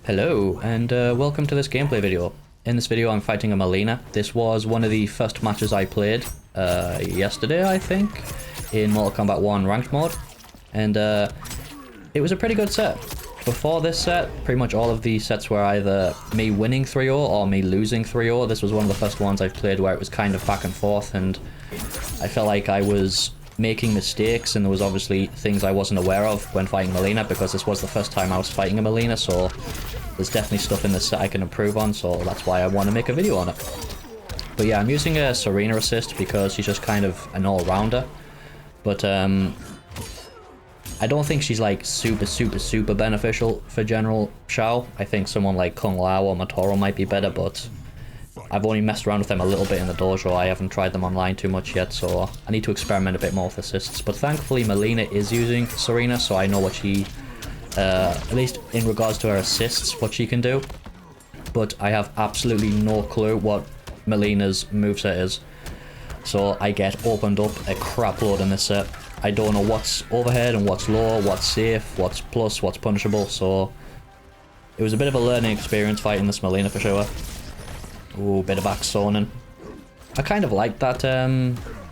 Hello, and welcome to this gameplay video. In this video I'm fighting a Melina. This was one of the first matches I played yesterday, I think, in Mortal Kombat 1 ranked mode. And it was a pretty good set. Before this set, pretty much all of the sets were either me winning 3-0 or me losing 3-0. This was one of the first ones I've played where it was kind of back and forth, and I felt like I was making mistakes, and there was obviously things I wasn't aware of when fighting Melina, because this was the first time I was fighting a Melina, so there's definitely stuff in this set I can improve on, so that's why I want to make a video on it. But yeah, I'm using a Serena assist because she's just kind of an all-rounder, but I don't think she's like super beneficial for General Shao. I think someone like Kung Lao or Matoro might be better, but I've only messed around with them a little bit in the dojo. I haven't tried them online too much yet, so I need to experiment a bit more with assists. But thankfully Melina is using Serena, so I know what she, at least in regards to her assists, what she can do. But I have absolutely no clue what Melina's moveset is. So I get opened up a crap load in this set. I don't know what's overhead and what's low, what's safe, what's plus, what's punishable, so it was a bit of a learning experience fighting this Melina for sure. Ooh, bit of axe zoning. I kind of like that,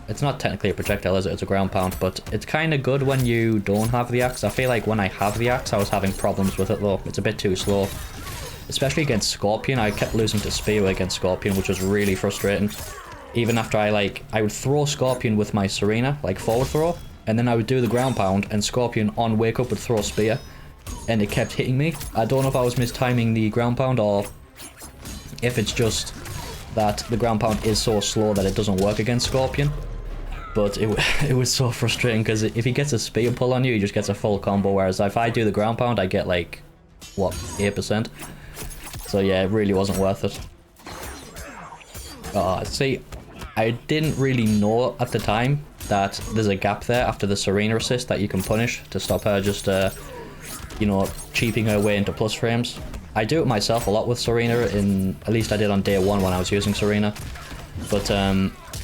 it's not technically a projectile, is it? It's a ground pound, but it's kind of good when you don't have the axe. I feel like when I have the axe, I was having problems with it though. It's a bit too slow. Especially against Scorpion, I kept losing to Spear against Scorpion, which was really frustrating. Even after I would throw Scorpion with my Serena, like forward throw, and then I would do the ground pound, and Scorpion on wake up would throw Spear, and it kept hitting me. I don't know if I was mistiming the ground pound, or if it's just that the ground pound is so slow that it doesn't work against Scorpion. But it was so frustrating, because if he gets a Spear pull on you, he just gets a full combo, whereas if I do the ground pound, I get like, what, 8%? So yeah, it really wasn't worth it. See, I didn't really know at the time that there's a gap there after the Serena assist that you can punish to stop her just, you know, cheaping her way into plus frames. I do it myself a lot with Serena, at least I did on day one when I was using Serena. But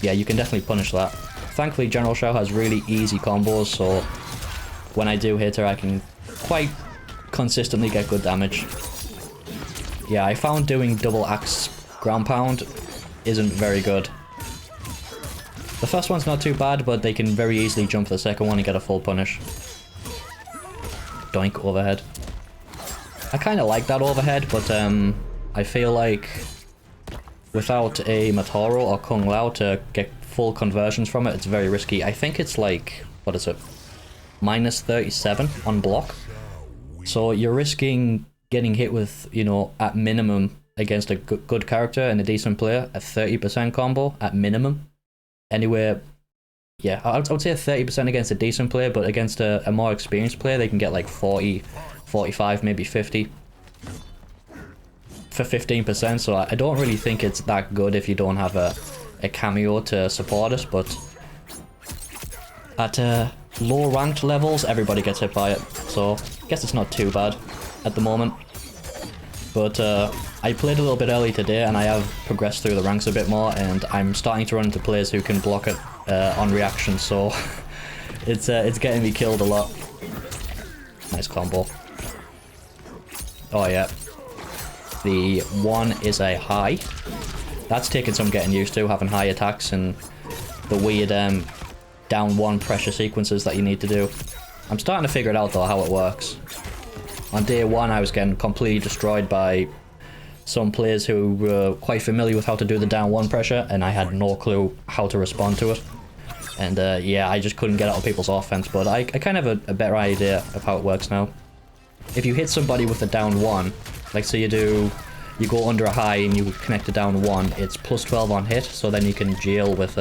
yeah, you can definitely punish that. Thankfully, General Shao has really easy combos, so when I do hit her, I can quite consistently get good damage. Yeah, I found doing double axe ground pound isn't very good. The first one's not too bad, but they can very easily jump the second one and get a full punish. Doink, overhead. I kind of like that overhead, but I feel like without a Matoro or Kung Lao to get full conversions from it, it's very risky. I think it's like, what is it? Minus 37 on block. So you're risking getting hit with, you know, at minimum against a good character and a decent player, a 30% combo at minimum. Anywhere, yeah, I would say a 30% against a decent player, but against a more experienced player, they can get like 40, 45, maybe 50 for 15%. So I don't really think it's that good if you don't have a cameo to support it, but at low ranked levels, everybody gets hit by it. So I guess it's not too bad at the moment. But I played a little bit early today, and I have progressed through the ranks a bit more, and I'm starting to run into players who can block it on reaction, so it's getting me killed a lot. Nice combo. Oh yeah. The one is a high. That's taken some getting used to, having high attacks and the weird down one pressure sequences that you need to do. I'm starting to figure it out though, how it works. On day one, I was getting completely destroyed by some players who were quite familiar with how to do the down one pressure, and I had no clue how to respond to it. And yeah, I just couldn't get out of people's offense, but I kind of have a better idea of how it works now. If you hit somebody with a down one, like so you go under a high and you connect a down one, it's plus 12 on hit, so then you can jail with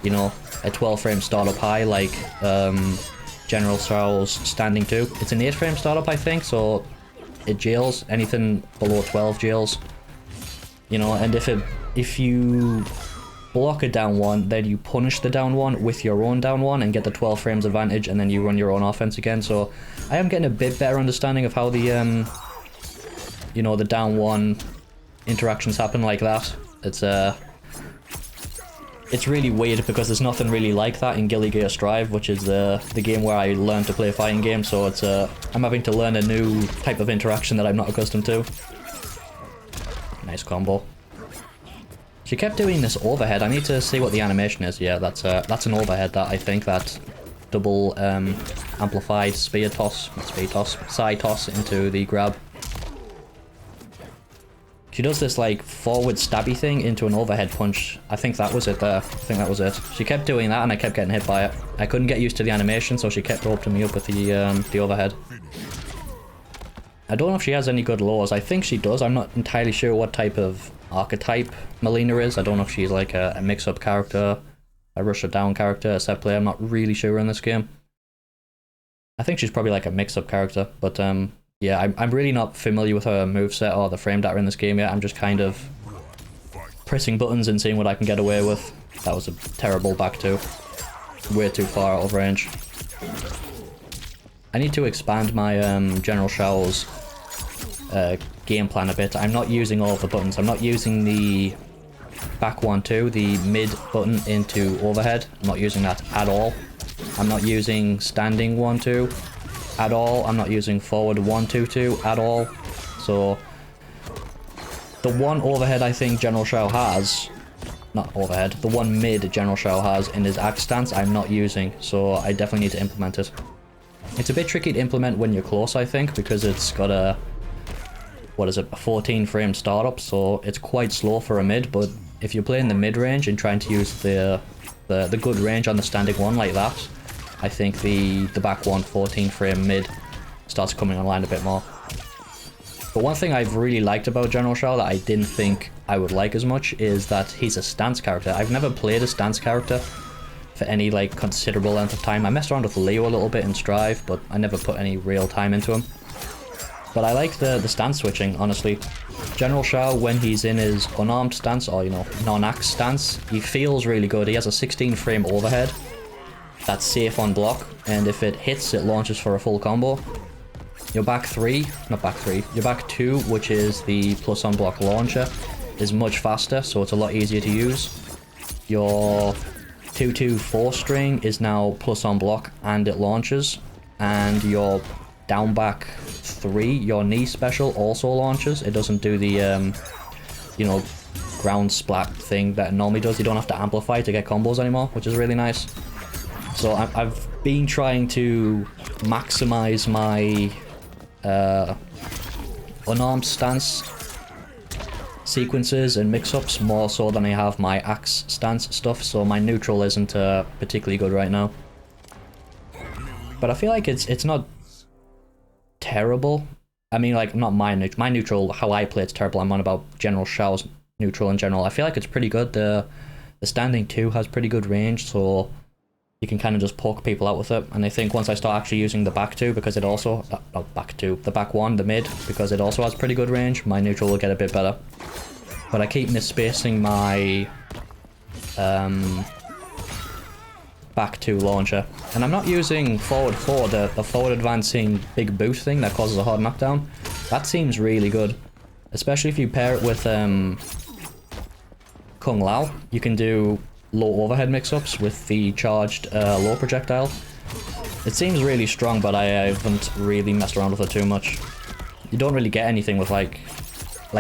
you know, a 12 frame startup high like General Shao's standing 2. It's an 8 frame startup, I think, so it jails. Anything below 12 jails. You know, and if you block a down one, then you punish the down one with your own down one and get the 12 frames advantage, and then you run your own offense again. So I am getting a bit better understanding of how the you know, the down one interactions happen like that. It's it's really weird because there's nothing really like that in Guilty Gear Strive, which is the game where I learned to play fighting games, so it's I'm having to learn a new type of interaction that I'm not accustomed to. Nice combo. She kept doing this overhead. I need to see what the animation is. Yeah, that's an overhead, that I think, that double amplified side toss into the grab. She does this like forward stabby thing into an overhead punch. I think that was it there. I think that was it. She kept doing that and I kept getting hit by it. I couldn't get used to the animation, so she kept opening me up with the overhead. I don't know if she has any good lures. I think she does. I'm not entirely sure what type of archetype Mileena is. I don't know if she's like a mix-up character, a rush her down character, a set player. I'm not really sure in this game. I think she's probably like a mix-up character, but yeah, I'm really not familiar with her moveset or the frame data in this game yet. I'm just kind of pressing buttons and seeing what I can get away with. That was a terrible back two. Way too far out of range. I need to expand my General Shao's game plan a bit. I'm not using all of the buttons. I'm not using the back 1-2, the mid button into overhead. I'm not using that at all. I'm not using standing 1-2 at all. I'm not using forward 1-2-2 at all. So the one overhead I think General Shao has, not overhead, the one mid General Shao has in his axe stance, I'm not using, so I definitely need to implement it. It's a bit tricky to implement when you're close, I think, because it's got a, what is it, a 14 frame startup, so it's quite slow for a mid, but if you're playing the mid range and trying to use the good range on the standing one like that, I think the back one 14 frame mid starts coming online a bit more. But one thing I've really liked about General Shao that I didn't think I would like as much is that he's a stance character. I've never played a stance character for any like considerable length of time. I messed around with Leo a little bit in Strive, but I never put any real time into him. But I like the stance switching, honestly. General Shao, when he's in his unarmed stance, or you know, non-axe stance, he feels really good. He has a 16 frame overhead that's safe on block, and if it hits, it launches for a full combo. Your back 3, not back 3, your back 2, which is the plus on block launcher, is much faster, so it's a lot easier to use. Your 2-2-4 string is now plus on block and it launches, and your down back 3, your knee special, also launches. It doesn't do the you know, ground splat thing that it normally does. You don't have to amplify to get combos anymore, which is really nice. So I've been trying to maximize my unarmed stance sequences and mix-ups more so than I have my axe stance stuff, so my neutral isn't particularly good right now. But I feel like it's not terrible. I mean, like, not my neutral, how I play it's terrible. I'm on about General Shao's neutral in general. I feel like it's pretty good. The standing 2 has pretty good range, so you can kind of just poke people out with it. And I think once I start actually using the back 2, because it also, the back 1, the mid, because it also has pretty good range, my neutral will get a bit better. But I keep misspacing my back 2 launcher. And I'm not using forward 4, the forward advancing big boot thing that causes a hard knockdown. That seems really good. Especially if you pair it with Kung Lao. You can do low overhead mix-ups with the charged low projectile. It seems really strong, but I haven't really messed around with it too much. You don't really get anything with like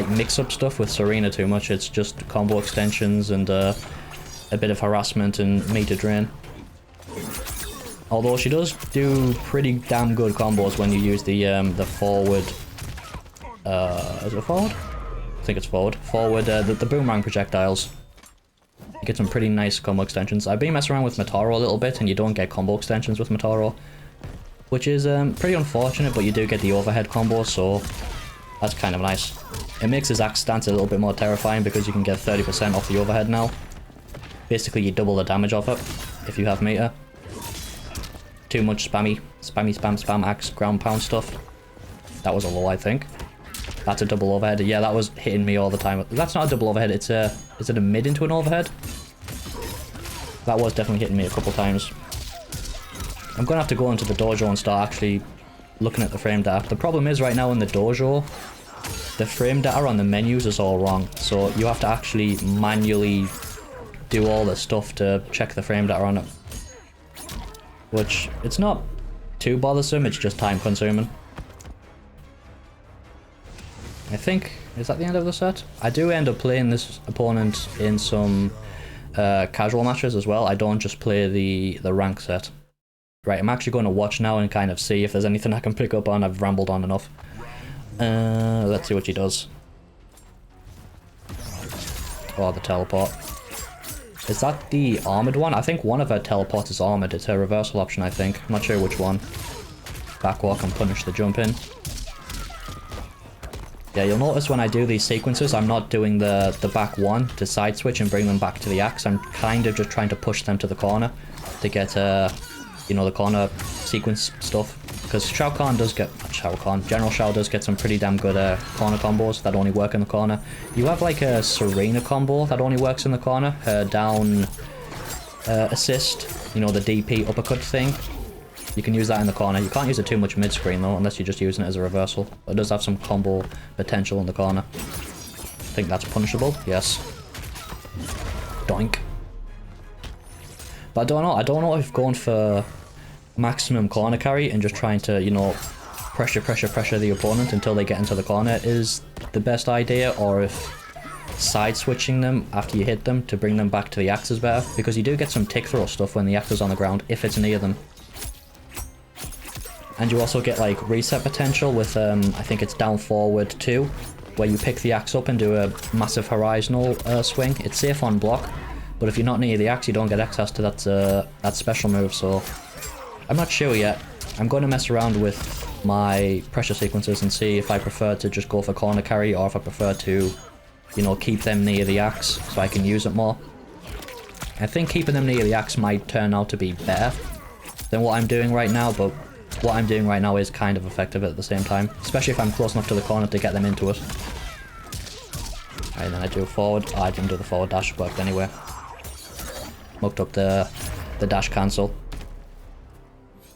mix-up stuff with Serena too much. It's just combo extensions and a bit of harassment and meter drain. Although she does do pretty damn good combos when you use the forward. Is it forward? I think it's forward. Forward, the boomerang projectiles. You get some pretty nice combo extensions. I've been messing around with Motaro a little bit, and you don't get combo extensions with Motaro, which is pretty unfortunate, but you do get the overhead combo, so that's kind of nice. It makes his axe stance a little bit more terrifying because you can get 30% off the overhead now. Basically, you double the damage off it if you have meter. Too much spam axe ground pound stuff. That was a low, I think. That's a double overhead. Yeah, that was hitting me all the time. That's not a double overhead, it's a... Is it a mid into an overhead? That was definitely hitting me a couple times. I'm gonna have to go into the dojo and start actually looking at the frame data. The problem is right now in the dojo, the frame data on the menus is all wrong. So you have to actually manually do all the stuff to check the frame data on it. Which, it's not too bothersome, it's just time consuming. I think, is that the end of the set? I do end up playing this opponent in some casual matches as well. I don't just play the rank set. Right, I'm actually going to watch now and kind of see if there's anything I can pick up on. I've rambled on enough. Let's see what she does. Oh, the teleport. Is that the armored one? I think one of her teleports is armored. It's her reversal option, I think. I'm not sure which one. Backwalk and punish the jump in. Yeah, you'll notice when I do these sequences, I'm not doing the back one to side switch and bring them back to the axe. I'm kind of just trying to push them to the corner to get, you know, the corner sequence stuff. Because Shao Kahn does get, General Shao does get some pretty damn good corner combos that only work in the corner. You have like a Serena combo that only works in the corner. Her down assist, you know, the DP uppercut thing. You can use that in the corner. You can't use it too much mid-screen though, unless you're just using it as a reversal. But it does have some combo potential in the corner. I think that's punishable, yes. Doink. But I don't know if going for maximum corner carry and just trying to, you know, pressure the opponent until they get into the corner is the best idea, or if side switching them after you hit them to bring them back to the axe is better, because you do get some tick throw stuff when the axe is on the ground if it's near them. And you also get like reset potential with I think it's down forward 2, where you pick the axe up and do a massive horizontal swing. It's safe on block, but if you're not near the axe you don't get access to that special move, so I'm not sure yet. I'm going to mess around with my pressure sequences and see if I prefer to just go for corner carry or if I prefer to, you know, keep them near the axe so I can use it more. I think keeping them near the axe might turn out to be better than what I'm doing right now, but what I'm doing right now is kind of effective at the same time, especially if I'm close enough to the corner to get them into it. And then I do forward. Oh, I didn't do the forward dash, worked anyway. Mucked up the dash cancel.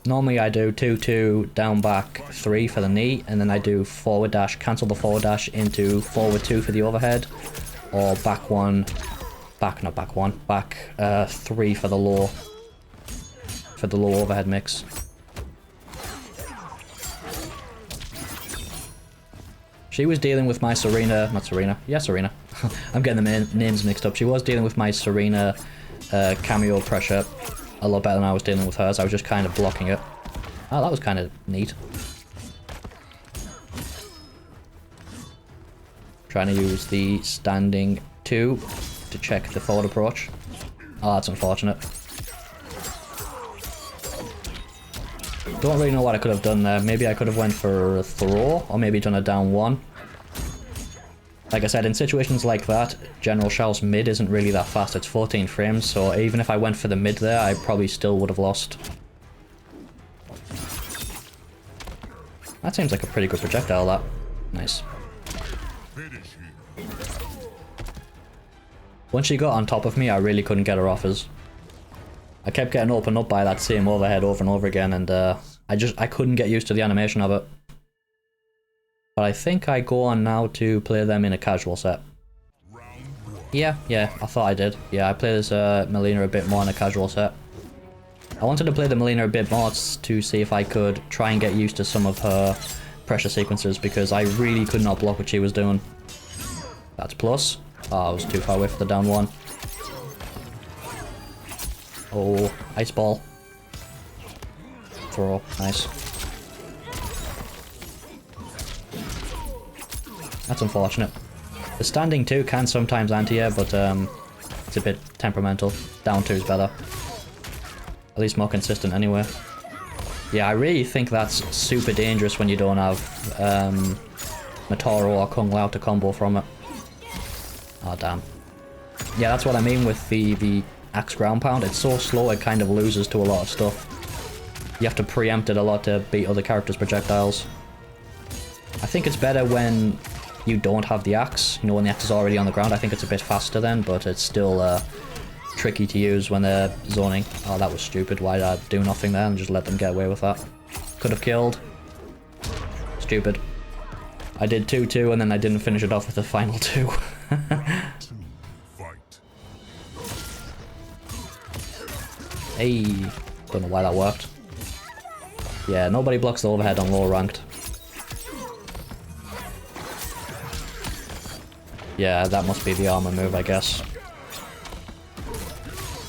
Normally I do 2-2 down back 3 for the knee, and then I do forward dash, cancel the forward dash into forward 2 for the overhead, or back 1, back 3 for the low overhead mix. She was dealing with my Serena, not Serena, yeah Serena. I'm getting the names mixed up. She was dealing with my Serena cameo pressure a lot better than I was dealing with hers. I was just kind of blocking it. Oh, that was kind of neat. Trying to use the standing 2 to check the forward approach. Oh, that's unfortunate. Don't really know what I could have done there. Maybe I could have went for a throw, or maybe done a down 1. Like I said, in situations like that, General Shao's mid isn't really that fast. It's 14 frames, so even if I went for the mid there, I probably still would have lost. That seems like a pretty good projectile, that. Nice. Once she got on top of me, I really couldn't get her offers. I kept getting opened up by that same overhead over and over again, and I couldn't get used to the animation of it. But I think I go on now to play them in a casual set. Yeah, I thought I did. Yeah, I play this Melina a bit more in a casual set. I wanted to play the Melina a bit more to see if I could try and get used to some of her pressure sequences, because I really could not block what she was doing. That's plus. Oh, I was too far away for the down 1. Oh, ice ball. Throw, nice. That's unfortunate. The standing 2 can sometimes anti-air, but it's a bit temperamental. Down 2 is better. At least more consistent anyway. Yeah, I really think that's super dangerous when you don't have Matoro or Kung Lao to combo from it. Oh, damn. Yeah, that's what I mean with the axe ground pound. It's so slow it kind of loses to a lot of stuff. You have to preempt it a lot to beat other characters' projectiles. I think it's better when you don't have the axe. You know, when the axe is already on the ground, I think it's a bit faster then, but it's still tricky to use when they're zoning. Oh, that was stupid. Why did I do nothing there and just let them get away with that? Could have killed. Stupid. I did 2-2 and then I didn't finish it off with the final 2. Hey, don't know why that worked. Yeah, nobody blocks the overhead on lower ranked. Yeah, that must be the armor move, I guess.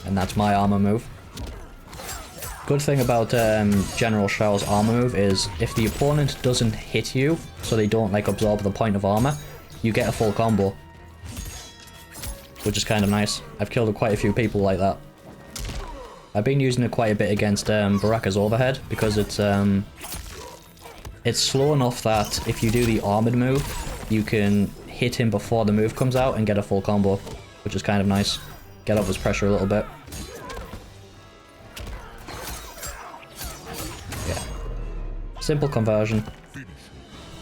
And that's my armor move. Good thing about General Shao's armor move is if the opponent doesn't hit you, so they don't like absorb the point of armor, you get a full combo. Which is kind of nice. I've killed quite a few people like that. I've been using it quite a bit against Baraka's overhead because it's slow enough that if you do the armored move, you can hit him before the move comes out and get a full combo, which is kind of nice. Get off his pressure a little bit. Yeah. Simple conversion.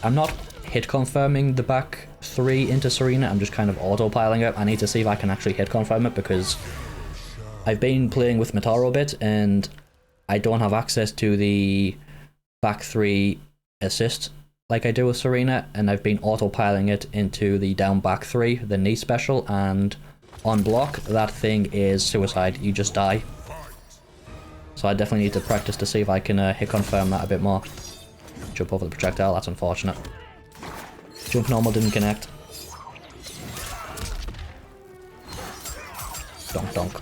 I'm not hit confirming the back 3 into Serena, I'm just kind of autopiling it. I need to see if I can actually hit confirm it because I've been playing with Mataro a bit and I don't have access to the back 3 assist like I do with Serena, and I've been autopiling it into the down back 3, the knee special, and on block, that thing is suicide. You just die. So I definitely need to practice to see if I can hit confirm that a bit more. Jump over the projectile, that's unfortunate. Jump normal didn't connect. Donk donk.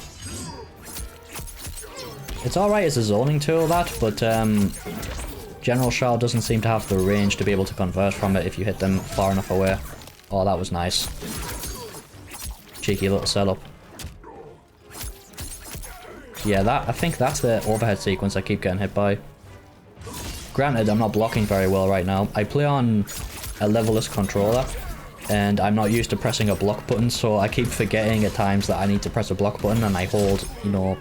It's alright as a zoning tool, that, but General Shao doesn't seem to have the range to be able to convert from it if you hit them far enough away. Oh, that was nice. Cheeky little setup. Yeah, I think that's the overhead sequence I keep getting hit by. Granted, I'm not blocking very well right now. I play on a level-less controller, and I'm not used to pressing a block button, so I keep forgetting at times that I need to press a block button, and I hold, you know,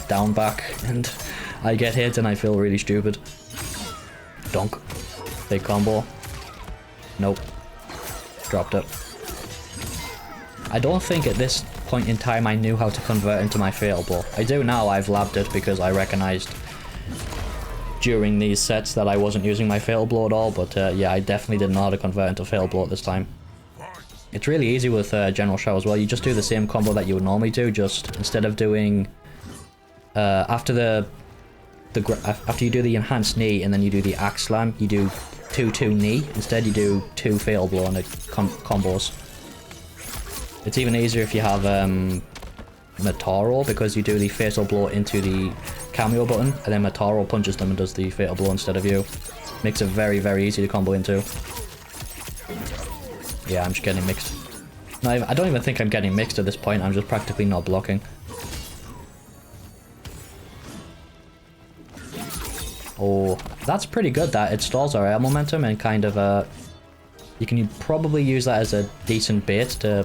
down back, and I get hit and I feel really stupid. Donk. Big combo. Nope. Dropped it. I don't think at this point in time I knew how to convert into my fatal blow. I do now, I've labbed it because I recognized during these sets that I wasn't using my fatal blow at all, but yeah, I definitely didn't know how to convert into fatal blow at this time. It's really easy with General Shao as well. You just do the same combo that you would normally do, just instead of doing after you do the enhanced knee and then you do the axe slam, you do 2-2 knee. Instead you do 2 fatal blow on the combos. It's even easier if you have Mataro, because you do the fatal blow into the cameo button and then Mataro punches them and does the fatal blow instead of you. Makes it very, very easy to combo into. Yeah, I'm just getting mixed. No, I don't even think I'm getting mixed at this point, I'm just practically not blocking. Oh, that's pretty good, that. It stalls our air momentum and kind of, you can probably use that as a decent bait to,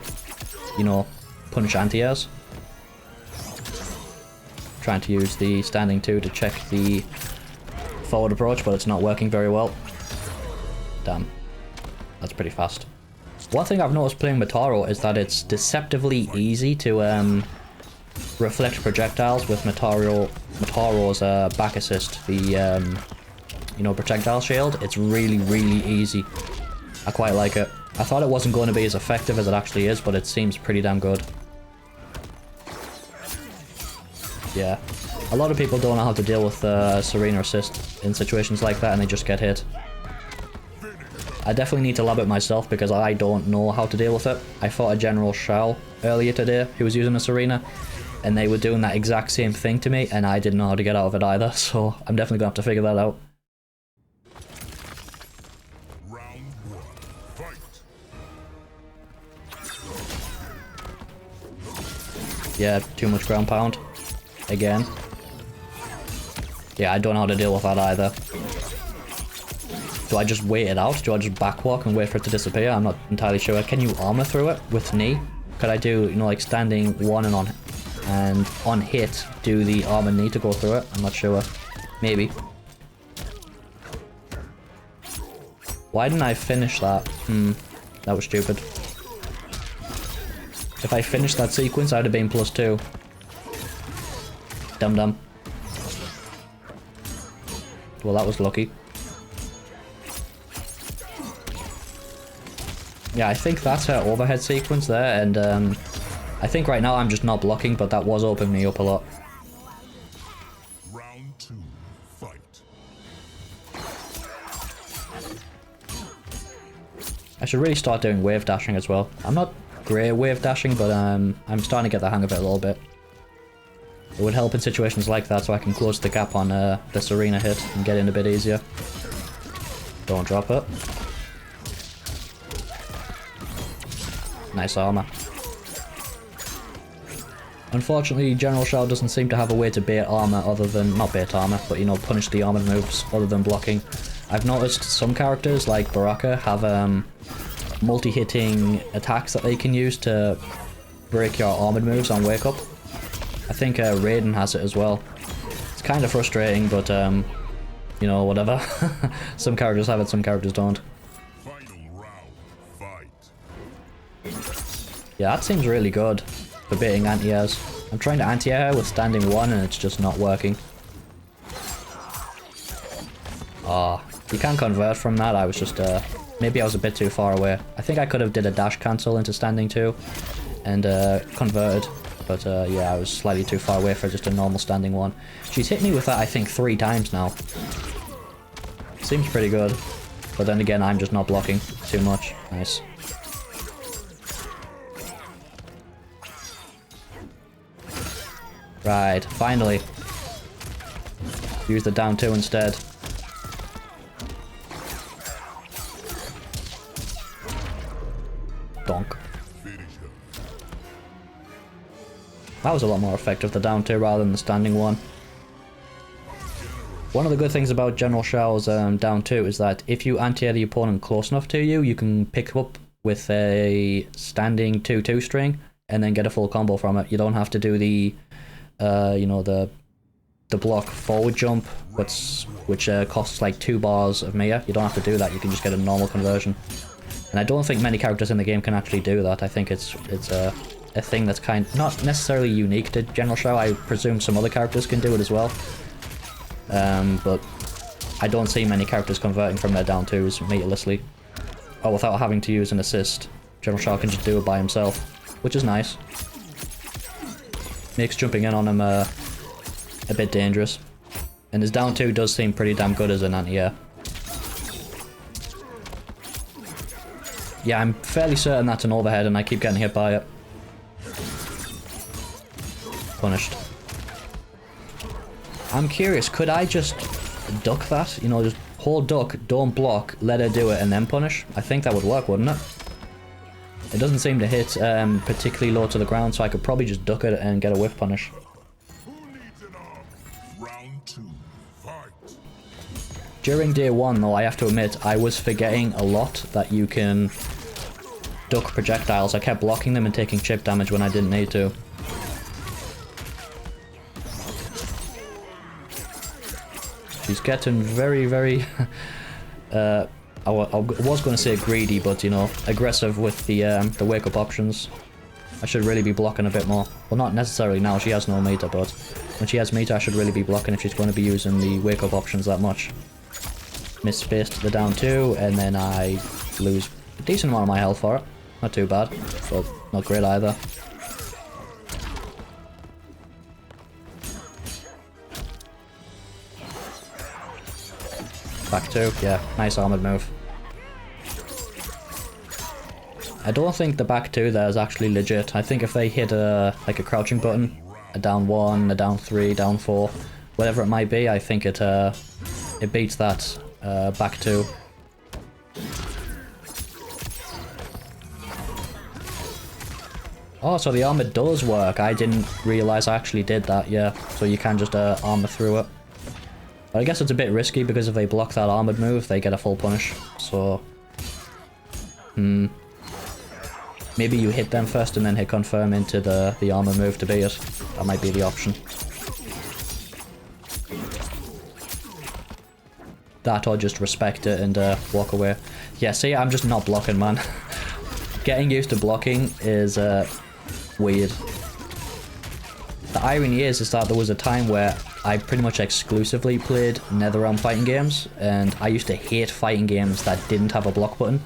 you know, punish anti-airs. Trying to use the standing 2 to check the forward approach, but it's not working very well. Damn. That's pretty fast. One thing I've noticed playing Mataro is that it's deceptively easy to reflect projectiles with Mataro's back assist, the you know, projectile shield. It's really, really easy. I quite like it. I thought it wasn't going to be as effective as it actually is, but it seems pretty damn good. Yeah. A lot of people don't know how to deal with Serena assist in situations like that, and they just get hit. I definitely need to lab it myself because I don't know how to deal with it. I fought a General Shao earlier today who was using a Serena, and they were doing that exact same thing to me, and I didn't know how to get out of it either, so I'm definitely going to have to figure that out. Round 1, fight. Yeah, too much ground pound. Again. Yeah, I don't know how to deal with that either. Do I just wait it out? Do I just backwalk and wait for it to disappear? I'm not entirely sure. Can you armor through it with knee? Could I do, you know, like standing 1 and on hit do the armor knee to go through it? I'm not sure. Maybe. Why didn't I finish that? That was stupid. If I finished that sequence, I'd have been +2. Dum dum. Well, that was lucky. Yeah, I think that's her overhead sequence there, and I think right now I'm just not blocking, but that was opening me up a lot. I should really start doing wave dashing as well. I'm not great at wave dashing, but I'm starting to get the hang of it a little bit. It would help in situations like that so I can close the gap on this arena hit and get in a bit easier. Don't drop it. Nice armor. Unfortunately, General Shao doesn't seem to have a way to bait armor other than, not bait armor, but you know, punish the armored moves other than blocking. I've noticed some characters like Baraka have multi-hitting attacks that they can use to break your armored moves on wake up. I think Raiden has it as well. It's kind of frustrating, but you know, whatever. Some characters have it, some characters don't. Final round, fight. Yeah, that seems really good for baiting anti-airs. I'm trying to anti-air with standing 1 and it's just not working. Ah, you can convert from that. I was just, maybe I was a bit too far away. I think I could have did a dash cancel into standing 2 and converted. But yeah, I was slightly too far away for just a normal standing 1. She's hit me with that, I think, 3 times now. Seems pretty good. But then again, I'm just not blocking too much. Nice. Right, finally. Use the down 2 instead. Donk. That was a lot more effective, the down 2 rather than the standing 1. One of the good things about General Shao's down 2 is that if you anti-air the opponent close enough to you, you can pick up with a standing 2-2 string and then get a full combo from it. You don't have to do the, you know, the block forward jump, which costs like 2 bars of Mia. You don't have to do that, you can just get a normal conversion. And I don't think many characters in the game can actually do that. I think it's a thing that's not necessarily unique to General Shao. I presume some other characters can do it as well. But I don't see many characters converting from their down 2s meterlessly. Or without having to use an assist. General Shao can just do it by himself, which is nice. Makes jumping in on him a bit dangerous. And his down 2 does seem pretty damn good as an anti-air. Yeah, I'm fairly certain that's an overhead and I keep getting hit by it. Punished. I'm curious, could I just duck that? You know, just hold duck, don't block, let her do it, and then punish? I think that would work, wouldn't it? It doesn't seem to hit particularly low to the ground, so I could probably just duck it and get a whiff punish. Round 2, fight. During day 1, though, I have to admit, I was forgetting a lot that you can duck projectiles. I kept blocking them and taking chip damage when I didn't need to. She's getting very, very... I was going to say greedy, but, you know, aggressive with the wake-up options. I should really be blocking a bit more. Well, not necessarily now, she has no meter, but when she has meter, I should really be blocking if she's going to be using the wake-up options that much. Misspaced the down 2, and then I lose a decent amount of my health for it. Not too bad, but not great either. Back 2, yeah, nice armored move. I don't think the back 2 there is actually legit. I think if they hit like a crouching button, a down 1, a down 3, down 4, whatever it might be, I think it beats that back 2. Oh, so the armor does work. I didn't realize I actually did that, yeah. So you can just armor through it. But I guess it's a bit risky because if they block that armored move, they get a full punish. So, maybe you hit them first and then hit confirm into the armor move to beat it. That might be the option. That or just respect it and walk away. Yeah, see, I'm just not blocking, man. Getting used to blocking is weird. The irony is that there was a time where I pretty much exclusively played NetherRealm fighting games, and I used to hate fighting games that didn't have a block button.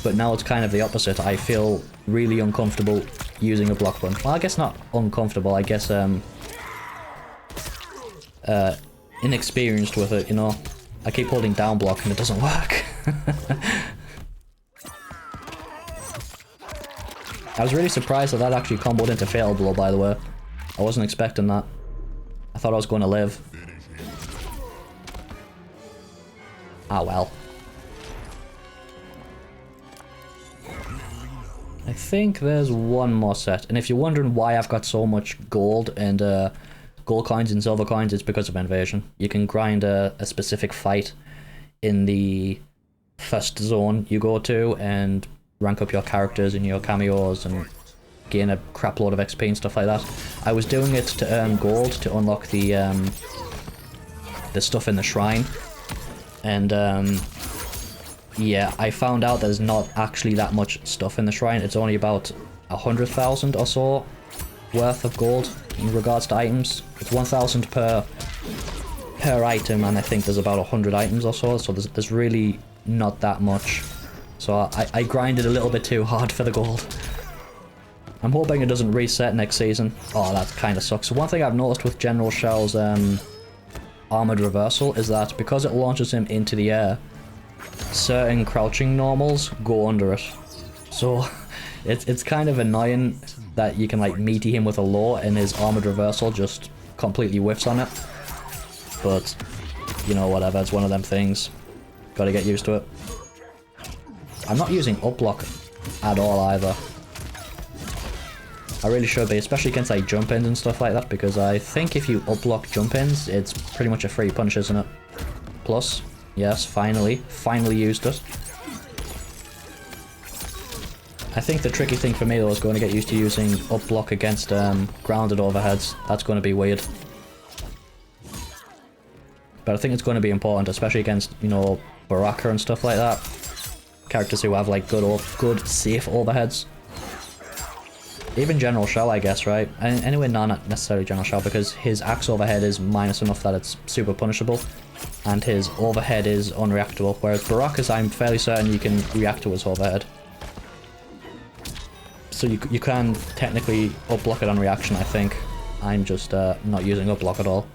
But now it's kind of the opposite. I feel really uncomfortable using a block button. Well, I guess not uncomfortable, I guess inexperienced with it, you know. I keep holding down block and it doesn't work. I was really surprised that that actually comboed into Fatal Blow, by the way. I wasn't expecting that. I thought I was going to live. Ah, well. I think there's one more set. And if you're wondering why I've got so much gold and gold coins and silver coins, it's because of Invasion. You can grind a specific fight in the first zone you go to and rank up your characters and your cameos and gain a crap load of XP and stuff like that. I was doing it to earn gold to unlock the stuff in the shrine, and yeah, I found out there's not actually that much stuff in the shrine. It's only about 100,000 or so worth of gold in regards to items. It's 1,000 per item, and I think there's about 100 items or so, so there's really not that much. So I grinded a little bit too hard for the gold. I'm hoping it doesn't reset next season. Oh, that kind of sucks. So one thing I've noticed with General Shao's armored reversal is that because it launches him into the air, certain crouching normals go under it. So it's kind of annoying that you can like meaty him with a low and his armored reversal just completely whiffs on it. But, you know, whatever, it's one of them things. Gotta get used to it. I'm not using up block at all either. I really should be, especially against like jump ins and stuff like that, because I think if you up block jump ins, it's pretty much a free punish, isn't it? Plus, yes, finally used it. I think the tricky thing for me though is going to get used to using up block against grounded overheads. That's going to be weird. But I think it's going to be important, especially against, you know, Baraka and stuff like that. Characters who have like good safe overheads. Even General Shao, I guess, right? And anyway, no, not necessarily General Shao, because his axe overhead is minus enough that it's super punishable, and his overhead is unreactable, whereas Baraka's, I'm fairly certain you can react to his overhead. So you can technically up block it on reaction, I think. I'm just not using up block at all.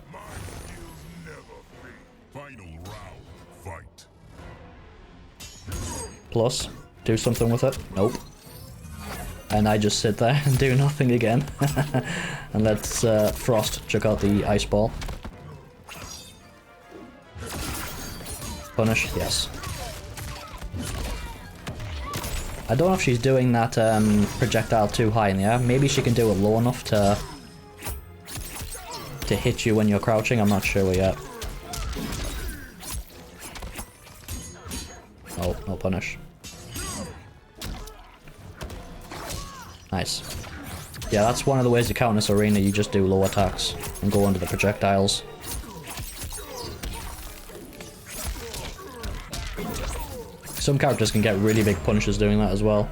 Plus, do something with it. Nope. And I just sit there and do nothing again. And let's Frost check out the ice ball. Punish, yes. I don't know if she's doing that projectile too high in the air. Maybe she can do it low enough to hit you when you're crouching. I'm not sure yet. Oh, no punish. Nice. Yeah, that's one of the ways to count this arena. You just do low attacks and go under the projectiles. Some characters can get really big punishes doing that as well.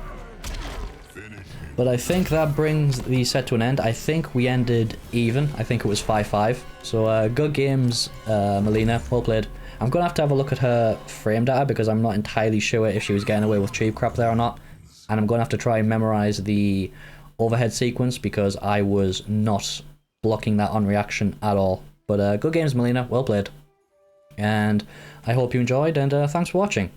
But I think that brings the set to an end. I think we ended even. I think it was 5-5. So good games, Melina. Well played. I'm going to have a look at her frame data because I'm not entirely sure if she was getting away with cheap crap there or not. And I'm going to have to try and memorize the overhead sequence because I was not blocking that on reaction at all. But good games, Melina. Well played. And I hope you enjoyed, and thanks for watching.